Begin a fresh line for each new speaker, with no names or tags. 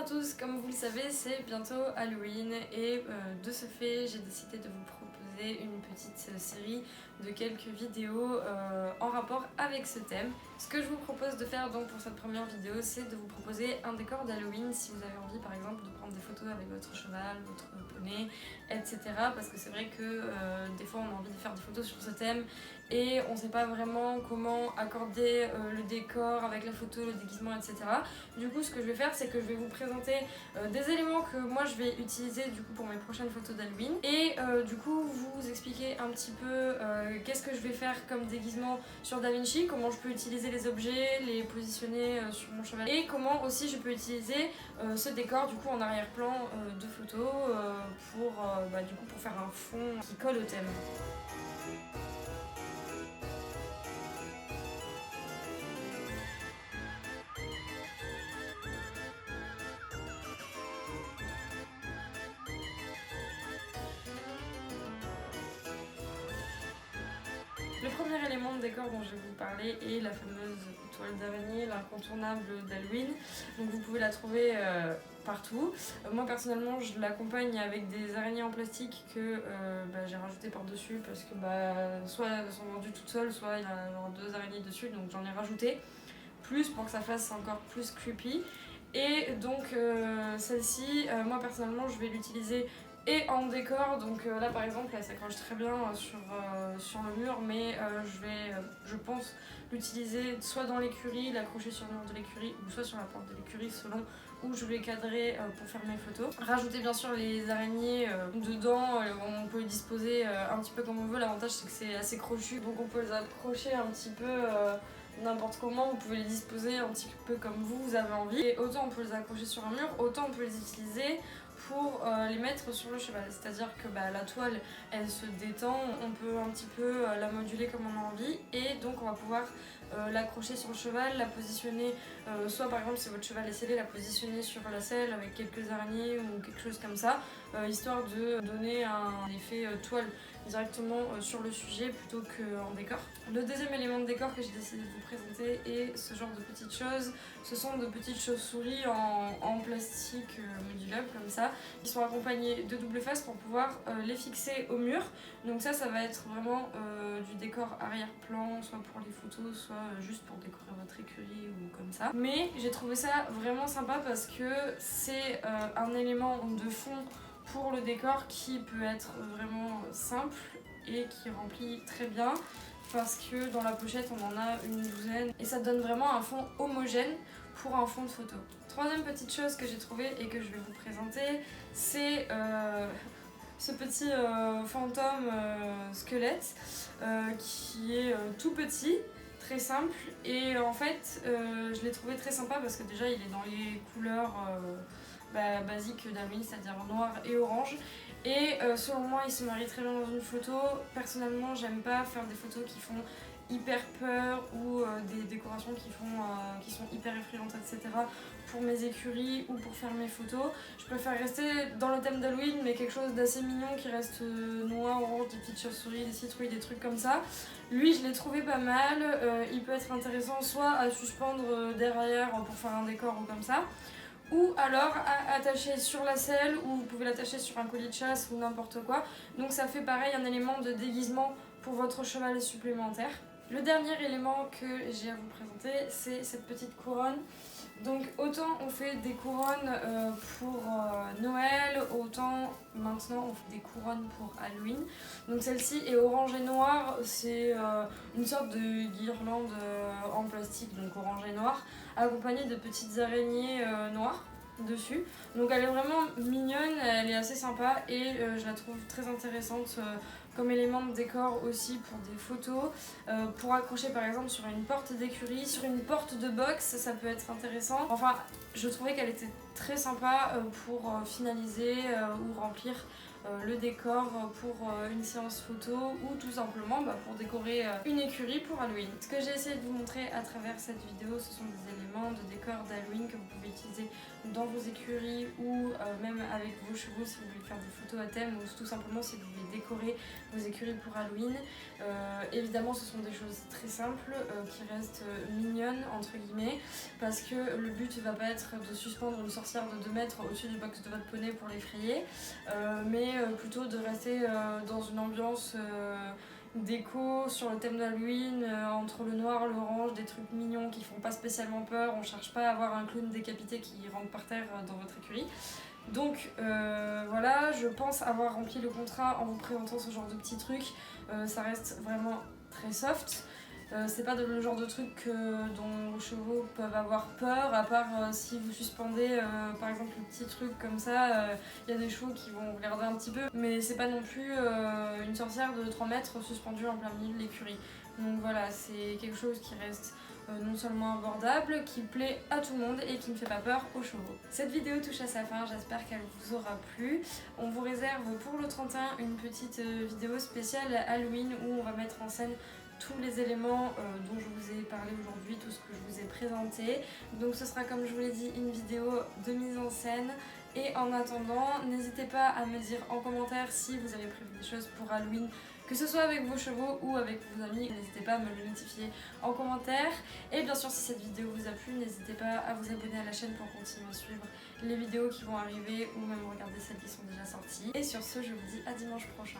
à tous, comme vous le savez c'est bientôt Halloween et de ce fait j'ai décidé de vous proposer une petite série de quelques vidéos en rapport avec ce thème. Ce que je vous propose de faire donc pour cette première vidéo, c'est de vous proposer un décor d'Halloween si vous avez envie par exemple de prendre des photos avec votre cheval, votre poney, etc. Parce que c'est vrai que des fois on a envie de faire des photos sur ce thème et on sait pas vraiment comment accorder le décor avec la photo, le déguisement, etc. Du coup, ce que je vais faire, c'est que je vais vous présenter des éléments que moi je vais utiliser du coup pour mes prochaines photos d'Halloween et du coup vous expliquer un petit peu qu'est-ce que je vais faire comme déguisement sur DaVinci, comment je peux utiliser les objets, les positionner sur mon cheval et comment aussi je peux utiliser ce décor du coup en arrière-plan de photos pour faire un fond qui colle au thème. Le premier élément de décor dont je vais vous parler est la fameuse toile d'araignée, l'incontournable d'Halloween. Donc vous pouvez la trouver partout. Moi personnellement je l'accompagne avec des araignées en plastique que j'ai rajouté par-dessus parce que soit elles sont vendues toutes seules, soit il y a genre 2 araignées dessus, donc j'en ai rajouté plus pour que ça fasse encore plus creepy. Et donc celle-ci, moi personnellement je vais l'utiliser et en décor, donc là par exemple elle s'accroche très bien sur le mur, mais je pense l'utiliser soit dans l'écurie, l'accrocher sur le mur de l'écurie ou soit sur la porte de l'écurie selon où je vais cadrer pour faire mes photos. Rajouter bien sûr les araignées dedans, on peut les disposer un petit peu comme on veut, l'avantage c'est que c'est assez crochu donc on peut les accrocher un petit peu n'importe comment, vous pouvez les disposer un petit peu comme vous avez envie. Et autant on peut les accrocher sur un mur, autant on peut les utiliser pour les mettre sur le cheval. C'est-à-dire que la toile, elle se détend, on peut un petit peu la moduler comme on a envie et donc on va pouvoir l'accrocher sur le cheval, la positionner, soit par exemple si votre cheval est scellé, la positionner sur la selle avec quelques araignées ou quelque chose comme ça, histoire de donner un effet toile directement sur le sujet plutôt qu'en décor. Le deuxième élément de décor que j'ai décidé de vous présenter est ce genre de petites choses. Ce sont de petites chauves-souris en plastique modulable comme ça, qui sont accompagnées de double face pour pouvoir les fixer au mur. Donc ça va être vraiment du décor arrière-plan, soit pour les photos, soit juste pour décorer votre écurie ou comme ça. Mais j'ai trouvé ça vraiment sympa parce que c'est un élément de fond pour le décor qui peut être vraiment simple et qui remplit très bien parce que dans la pochette on en a une douzaine et ça donne vraiment un fond homogène pour un fond de photo. Troisième petite chose que j'ai trouvé et que je vais vous présenter, c'est ce petit fantôme squelette qui est tout petit, très simple et en fait je l'ai trouvé très sympa parce que déjà il est dans les couleurs basiques d'Halloween, c'est-à-dire noir et orange. Et selon moi, il se marie très bien dans une photo. Personnellement, j'aime pas faire des photos qui font hyper peur ou des décorations qui sont hyper effrayantes, etc. pour mes écuries ou pour faire mes photos. Je préfère rester dans le thème d'Halloween, mais quelque chose d'assez mignon qui reste noir, orange, des petites chauves-souris, des citrouilles, des trucs comme ça. Lui, je l'ai trouvé pas mal. Il peut être intéressant soit à suspendre derrière pour faire un décor ou comme ça, ou alors à attacher sur la selle, ou vous pouvez l'attacher sur un collier de chasse ou n'importe quoi. Donc ça fait pareil un élément de déguisement pour votre cheval supplémentaire. Le dernier élément que j'ai à vous présenter, c'est cette petite couronne. Donc autant on fait des couronnes pour Noël, autant maintenant on fait des couronnes pour Halloween. Donc celle-ci est orange et noire, c'est une sorte de guirlande en plastique, donc orange et noir, accompagnée de petites araignées noires dessus. Donc elle est vraiment mignonne, elle est assez sympa et je la trouve très intéressante comme élément de décor aussi pour des photos, pour accrocher par exemple sur une porte d'écurie, sur une porte de box, ça peut être intéressant. Enfin, je trouvais qu'elle était très sympa pour finaliser ou remplir le décor pour une séance photo ou tout simplement pour décorer une écurie pour Halloween. Ce que j'ai essayé de vous montrer à travers cette vidéo, ce sont des éléments de décor d'Halloween que vous pouvez utiliser dans vos écuries ou même avec vos chevaux si vous voulez faire des photos à thème ou tout simplement si vous voulez décorer vos écuries pour Halloween. Évidemment ce sont des choses très simples qui restent mignonnes entre guillemets parce que le but va pas être de suspendre une sorcière de 2 mètres au-dessus du box de votre poney pour l'effrayer mais plutôt de rester dans une ambiance déco sur le thème d'Halloween, entre le noir, l'orange, des trucs mignons qui font pas spécialement peur. On cherche pas à avoir un clown décapité qui rentre par terre dans votre écurie. Donc voilà, je pense avoir rempli le contrat en vous présentant ce genre de petits trucs. Ça reste vraiment très soft. C'est pas le genre de truc dont vos chevaux peuvent avoir peur, à part si vous suspendez par exemple le petit truc comme ça, y a des chevaux qui vont regarder un petit peu, mais c'est pas non plus une sorcière de 3 mètres suspendue en plein milieu de l'écurie. Donc voilà, c'est quelque chose qui reste non seulement abordable, qui plaît à tout le monde et qui ne fait pas peur aux chevaux. Cette vidéo touche à sa fin, j'espère qu'elle vous aura plu. On vous réserve pour le 31 une petite vidéo spéciale Halloween où on va mettre en scène tous les éléments dont je vous ai parlé aujourd'hui, tout ce que je vous ai présenté. Donc ce sera comme je vous l'ai dit une vidéo de mise en scène. Et en attendant, n'hésitez pas à me dire en commentaire si vous avez prévu des choses pour Halloween, que ce soit avec vos chevaux ou avec vos amis, n'hésitez pas à me le notifier en commentaire. Et bien sûr si cette vidéo vous a plu, n'hésitez pas à vous abonner à la chaîne pour continuer à suivre les vidéos qui vont arriver ou même regarder celles qui sont déjà sorties. Et sur ce, je vous dis à dimanche prochain.